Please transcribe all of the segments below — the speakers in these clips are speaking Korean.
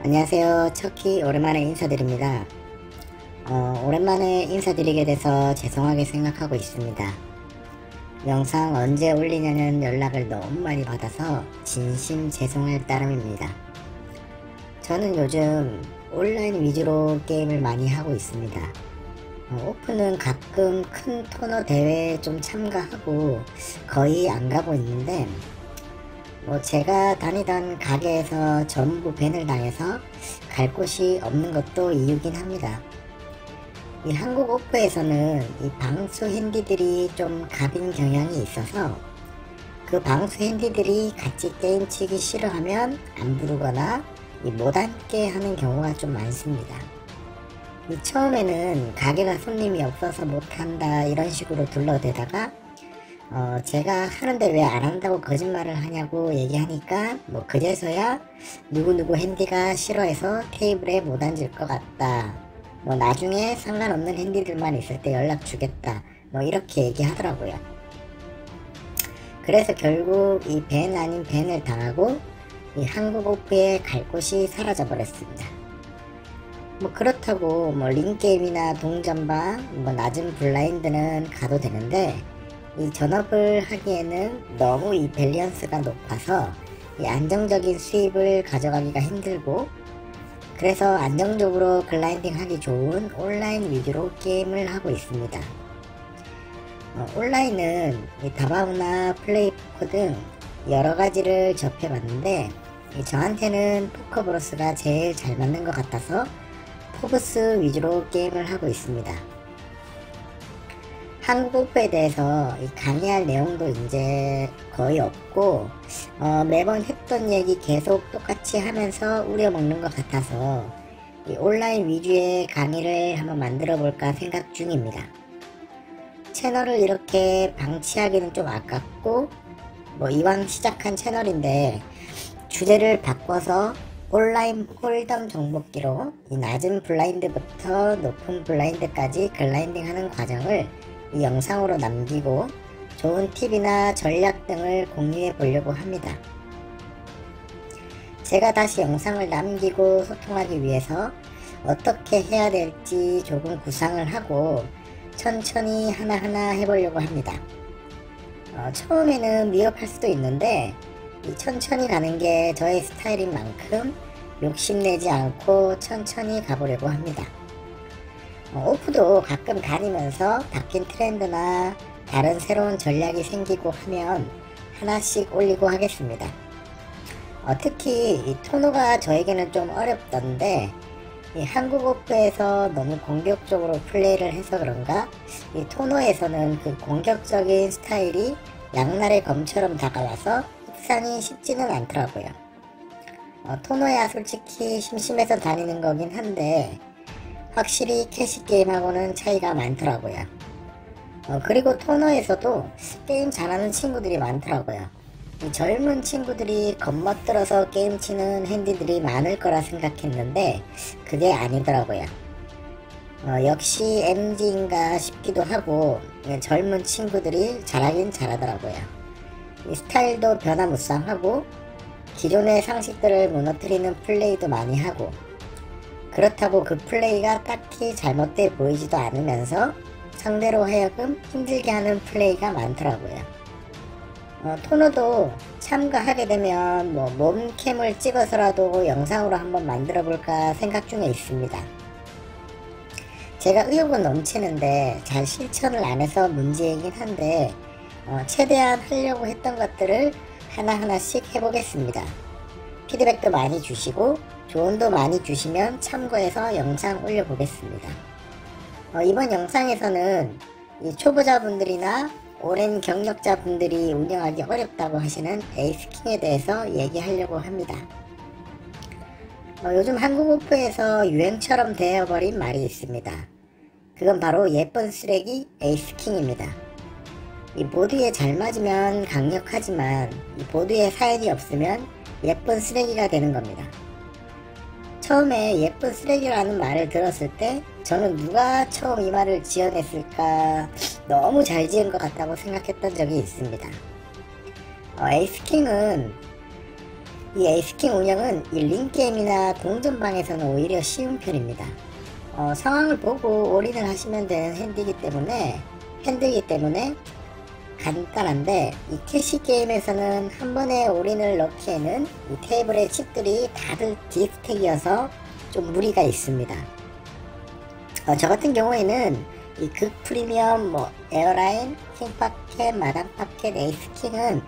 안녕하세요. 척키 오랜만에 인사드립니다. 오랜만에 인사드리게 돼서 죄송하게 생각하고 있습니다. 영상 언제 올리냐는 연락을 너무 많이 받아서 진심 죄송할 따름입니다. 저는 요즘 온라인 위주로 게임을 많이 하고 있습니다. 오픈은 가끔 큰 토너 대회에 좀 참가하고 거의 안 가고 있는데, 제가 다니던 가게에서 전부 밴을 당해서 갈 곳이 없는 것도 이유긴 합니다. 이 한국 오프에서는 이 방수 핸디들이 좀 갑인 경향이 있어서 그 방수 핸디들이 같이 게임 치기 싫어하면 안 부르거나 못 앉게 하는 경우가 좀 많습니다. 처음에는 가게가 손님이 없어서 못한다 이런 식으로 둘러대다가 제가 하는데 왜 안 한다고 거짓말을 하냐고 얘기하니까 그제서야 누구누구 핸디가 싫어해서 테이블에 못 앉을 것 같다, 나중에 상관없는 핸디들만 있을 때 연락 주겠다, 이렇게 얘기하더라고요. 그래서 결국 이 밴 아닌 밴을 당하고 이 한국 오프에 갈 곳이 사라져 버렸습니다. 그렇다고 링게임이나 동전방, 낮은 블라인드는 가도 되는데, 이 전업을 하기에는 너무 이 밸런스가 높아서 이 안정적인 수입을 가져가기가 힘들고, 그래서 안정적으로 글라인딩 하기 좋은 온라인 위주로 게임을 하고 있습니다. 온라인은 이 다바오나 플레이포커 등 여러가지를 접해봤는데, 저한테는 포커브로스가 제일 잘 맞는 것 같아서 포브스 위주로 게임을 하고 있습니다. 한국 오프에 대해서 강의할 내용도 이제 거의 없고, 매번 했던 얘기 계속 똑같이 하면서 우려먹는 것 같아서 이 온라인 위주의 강의를 한번 만들어 볼까 생각 중입니다. 채널을 이렇게 방치하기는 좀 아깝고, 이왕 시작한 채널인데 주제를 바꿔서 온라인 홀덤 정복기로 이 낮은 블라인드부터 높은 블라인드까지 글라인딩 하는 과정을 이 영상으로 남기고 좋은 팁이나 전략 등을 공유해 보려고 합니다. 제가 다시 영상을 남기고 소통하기 위해서 어떻게 해야 될지 조금 구상을 하고 천천히 하나하나 해보려고 합니다. 처음에는 미흡할 수도 있는데 이 천천히 가는 게 저의 스타일인 만큼 욕심내지 않고 천천히 가보려고 합니다. 오프도 가끔 다니면서 바뀐 트렌드나 다른 새로운 전략이 생기고 하면 하나씩 올리고 하겠습니다. 특히 이 토너가 저에게는 좀 어렵던데, 이 한국 오프에서 너무 공격적으로 플레이를 해서 그런가 이 토너에서는 그 공격적인 스타일이 양날의 검처럼 다가와서 흡산이 쉽지는 않더라고요. 토너야 솔직히 심심해서 다니는 거긴 한데 확실히 캐시게임하고는 차이가 많더라고요. 그리고 토너에서도 게임 잘하는 친구들이 많더라고요. 이 젊은 친구들이 겁먹들어서 게임 치는 핸디들이 많을 거라 생각했는데 그게 아니더라고요. 역시 MG인가 싶기도 하고 젊은 친구들이 잘하긴 잘하더라고요. 이 스타일도 변화무쌍하고 기존의 상식들을 무너뜨리는 플레이도 많이 하고, 그렇다고 그 플레이가 딱히 잘못돼 보이지도 않으면서 상대로 하여금 힘들게 하는 플레이가 많더라고요. 토너도 참가하게 되면 몸캠을 찍어서라도 영상으로 한번 만들어 볼까 생각 중에 있습니다. 제가 의욕은 넘치는데 잘 실천을 안 해서 문제이긴 한데 최대한 하려고 했던 것들을 하나하나씩 해보겠습니다. 피드백도 많이 주시고 조언도 많이 주시면 참고해서 영상 올려보겠습니다. 이번 영상에서는 이 초보자분들이나 오랜 경력자분들이 운영하기 어렵다고 하시는 에이스킹에 대해서 얘기하려고 합니다. 요즘 한국 오프에서 유행처럼 되어버린 말이 있습니다. 그건 바로 예쁜 쓰레기 에이스킹입니다. 이 보드에 잘 맞으면 강력하지만 이 보드에 사연이 없으면 예쁜 쓰레기가 되는 겁니다. 처음에 예쁜 쓰레기라는 말을 들었을 때 저는 누가 처음 이 말을 지어냈을까, 너무 잘 지은 것 같다고 생각했던 적이 있습니다. 에이스킹은 이 에이스킹 운영은 이 링게임이나 동전방에서는 오히려 쉬운 편입니다. 상황을 보고 올인을 하시면 되는 핸드이기 때문에 간단한데, 이 캐시 게임에서는 한 번에 올인을 넣기에는 이 테이블의 칩들이 다들 D스택이어서 좀 무리가 있습니다. 저 같은 경우에는 이 극 프리미엄, 에어라인, 킹파켓, 마담파켓, 에이스킹은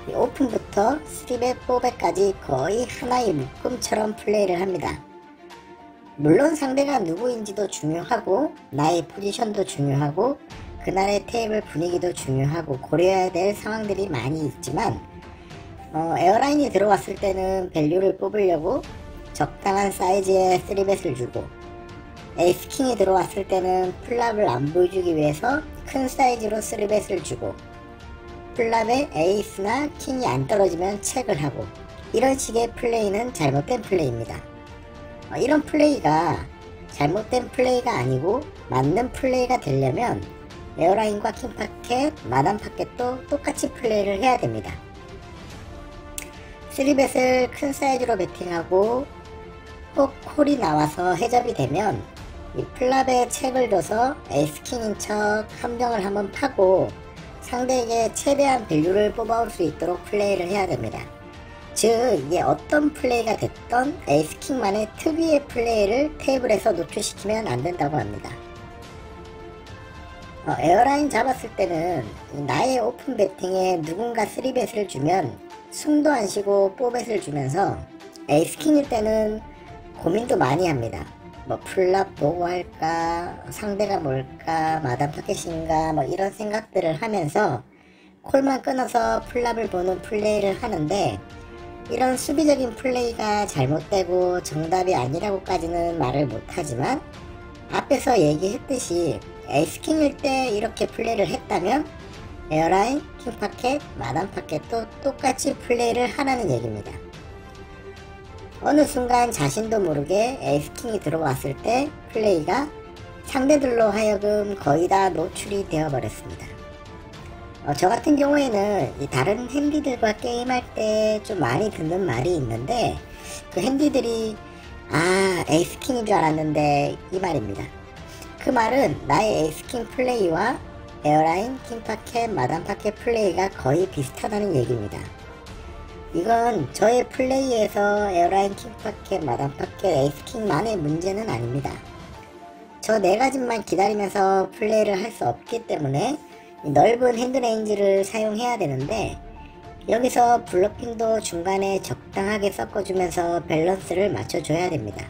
이 오픈부터 3배, 4배까지 거의 하나의 묶음처럼 플레이를 합니다. 물론 상대가 누구인지도 중요하고, 나의 포지션도 중요하고, 그날의 테이블 분위기도 중요하고 고려해야 될 상황들이 많이 있지만, 에어라인이 들어왔을 때는 밸류를 뽑으려고 적당한 사이즈의 3벳을 주고, 에이스킹이 들어왔을 때는 플랍을 안 보여주기 위해서 큰 사이즈로 3벳을 주고, 플랍에 에이스나 킹이 안 떨어지면 체크를 하고, 이런 식의 플레이는 잘못된 플레이입니다. 이런 플레이가 잘못된 플레이가 아니고 맞는 플레이가 되려면 에어라인과 킹파켓, 마담파켓도 똑같이 플레이를 해야 됩니다. 3벳을 큰 사이즈로 베팅하고 혹 콜이 나와서 해접이 되면 이 플랍에 책을 줘서 에이스킹인 척 함정을 한번 파고 상대에게 최대한 밸류를 뽑아올 수 있도록 플레이를 해야 됩니다. 즉, 이게 어떤 플레이가 됐던 에이스킹만의 특유의 플레이를 테이블에서 노출시키면 안 된다고 합니다. 에어라인 잡았을 때는 나의 오픈 배팅에 누군가 3벳을 주면 숨도 안 쉬고 4벳을 주면서, 에이스킹일 때는 고민도 많이 합니다. 플랍 보고 할까, 상대가 뭘까, 마담 파켓인가, 이런 생각들을 하면서 콜만 끊어서 플랍을 보는 플레이를 하는데, 이런 수비적인 플레이가 잘못되고 정답이 아니라고까지는 말을 못하지만, 앞에서 얘기했듯이 에이스킹일 때 이렇게 플레이를 했다면 에어라인, 킹파켓, 마담파켓도 똑같이 플레이를 하라는 얘기입니다. 어느 순간 자신도 모르게 에이스킹이 들어왔을 때 플레이가 상대들로 하여금 거의 다 노출이 되어 버렸습니다. 저 같은 경우에는 이 다른 핸디들과 게임할 때 좀 많이 듣는 말이 있는데, 그 핸디들이 에이스킹인 줄 알았는데 이 말입니다. 그 말은 나의 에이스킹 플레이와 에어라인, 킹파켓, 마담파켓 플레이가 거의 비슷하다는 얘기입니다. 이건 저의 플레이에서 에어라인, 킹파켓, 마담파켓, 에이스킹만의 문제는 아닙니다. 저 네 가지만 기다리면서 플레이를 할 수 없기 때문에 넓은 핸드레인지를 사용해야 되는데, 여기서 블러핑도 중간에 적당하게 섞어주면서 밸런스를 맞춰줘야 됩니다.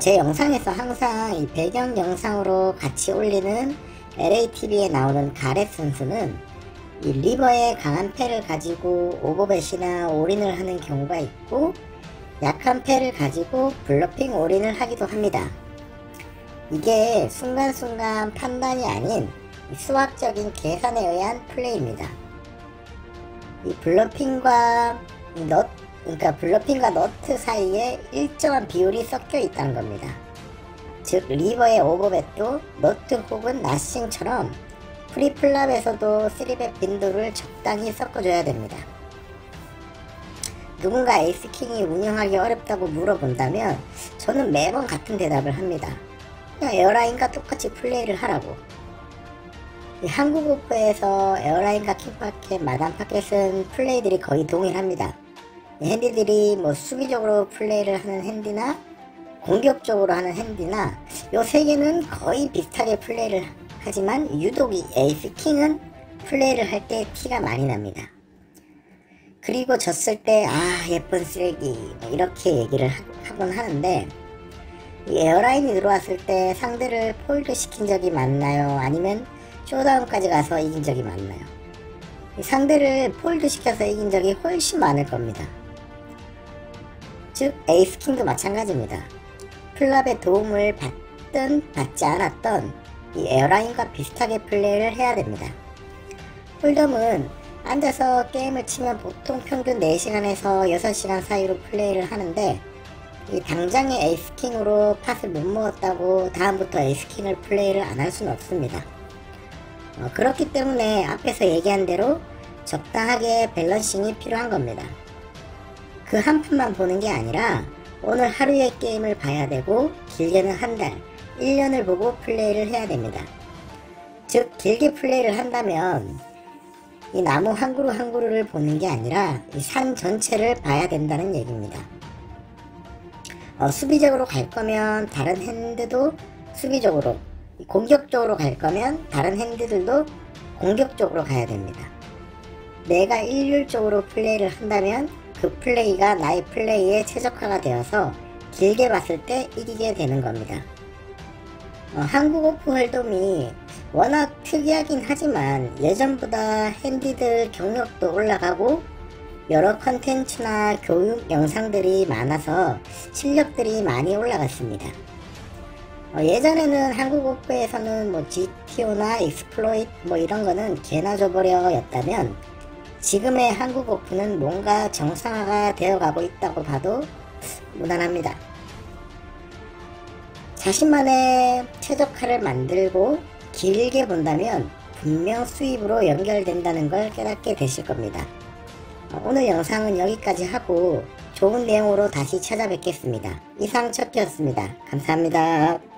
제 영상에서 항상 이 배경 영상으로 같이 올리는 LATV에 나오는 가렛 선수는 이 리버의 강한 패를 가지고 오버벳이나 올인을 하는 경우가 있고, 약한 패를 가지고 블러핑 올인을 하기도 합니다. 이게 순간순간 판단이 아닌 수학적인 계산에 의한 플레이입니다. 이 블러핑과 너트 사이에 일정한 비율이 섞여 있다는 겁니다. 즉, 리버의 오버벳도 너트 혹은 나싱처럼 프리플랍에서도 3벳 빈도를 적당히 섞어줘야 됩니다. 누군가 에이스킹이 운영하기 어렵다고 물어본다면 저는 매번 같은 대답을 합니다. 그냥 에어라인과 똑같이 플레이를 하라고. 한국 오프에서 에어라인과 킹파켓, 마담파켓은 플레이들이 거의 동일합니다. 핸디들이 수비적으로 플레이를 하는 핸디나 공격적으로 하는 핸디나 요 세 개는 거의 비슷하게 플레이를 하지만 유독 이 에이스킹은 플레이를 할 때 티가 많이 납니다. 그리고 졌을 때 예쁜 쓰레기 이렇게 얘기를 하곤 하는데, 이 에어라인이 들어왔을 때 상대를 폴드 시킨 적이 많나요? 아니면 쇼다운까지 가서 이긴 적이 많나요? 상대를 폴드 시켜서 이긴 적이 훨씬 많을 겁니다. 즉, 에이스킹도 마찬가지입니다. 플랍의 도움을 받든 받지 않았던 이 에어라인과 비슷하게 플레이를 해야 됩니다. 홀덤은 앉아서 게임을 치면 보통 평균 4시간에서 6시간 사이로 플레이를 하는데, 이 당장의 에이스킹으로 팟을 못 먹었다고 다음부터 에이스킹을 플레이를 안 할 수는 없습니다. 그렇기 때문에 앞에서 얘기한 대로 적당하게 밸런싱이 필요한 겁니다. 그 한 판만 보는 게 아니라 오늘 하루의 게임을 봐야 되고 길게는 한 달, 1년을 보고 플레이를 해야 됩니다. 즉 길게 플레이를 한다면 이 나무 한 그루 한 그루를 보는 게 아니라 이 산 전체를 봐야 된다는 얘기입니다. 수비적으로 갈 거면 다른 핸드도 수비적으로, 공격적으로 갈 거면 다른 핸드들도 공격적으로 가야 됩니다. 내가 일률적으로 플레이를 한다면 그 플레이가 나의 플레이에 최적화가 되어서 길게 봤을 때 이기게 되는 겁니다. 한국 오프 홀덤이 워낙 특이하긴 하지만 예전보다 핸디들 경력도 올라가고 여러 컨텐츠나 교육 영상들이 많아서 실력들이 많이 올라갔습니다. 예전에는 한국 오프에서는 뭐 GTO나 익스플로잇 뭐 이런 거는 개나 줘버려 였다면 지금의 한국 오프는 뭔가 정상화가 되어가고 있다고 봐도 무난합니다. 자신만의 최적화를 만들고 길게 본다면 분명 수입으로 연결된다는 걸 깨닫게 되실 겁니다. 오늘 영상은 여기까지 하고 좋은 내용으로 다시 찾아뵙겠습니다. 이상 척키였습니다. 감사합니다.